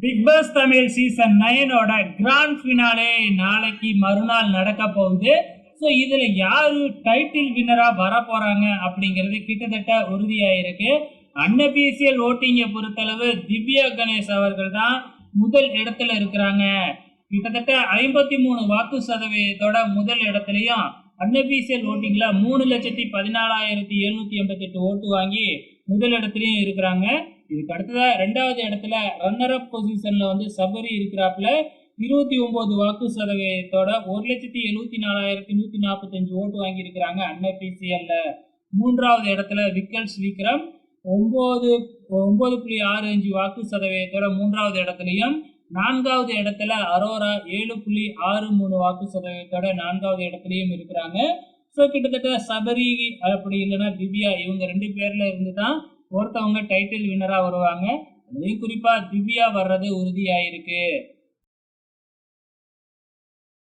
Big boss Tamil season 9 grand finale நாளைக்கு மறுநாள் நடக்க போகுது. ஸோ இதுல யாரு டைட்டில் வின்னரா வர போறாங்க அப்படிங்கிறது கிட்டத்தட்ட உறுதியாயிருக்கு. அன்அபிஷியல் ஓட்டிங்கை பொறுத்தளவு திவ்யா கணேஷ் அவர்கள் தான் முதல் இடத்துல இருக்கிறாங்க. கிட்டத்தட்ட 53 வாக்கு சதவீதத்தோட முதல் இடத்துலையும் அன்அபிஷியல் ஓட்டிங்ல 3,14,788 ஓட்டு வாங்கி முதல் இடத்துலயும் இருக்கிறாங்க. இதுக்கு அடுத்ததா 2வது இடத்துல ரன்னர் அப் பொசிஷன்ல சபரி இருக்கிறாப்புல 29 வாக்கு சதவீதத்தோட 1,74,145 ஓட்டு வாங்கி இருக்கிறாங்க அன்அபிஷியல்ல. 3வது இடத்துல விக்கல்ஸ் விக்ரம் 9.65 வாக்கு சதவீதத்தோட 3வது இடத்துலையும், 4வது இடத்துல அரோரா 7.63 வாக்கு சதவீதத்தோட 4வது இடத்துலையும் இருக்கிறாங்க. ஸோ கிட்டத்தட்ட சபரி அப்படி இல்லைன்னா திவ்யா இவங்க 2 பேர்ல இருந்து தான் ஒருத்தவங்க டைட்டில் வின்னரா வருவாங்க. அதுலேயும் குறிப்பா திவ்யா வர்றது உறுதியாயிருக்கு.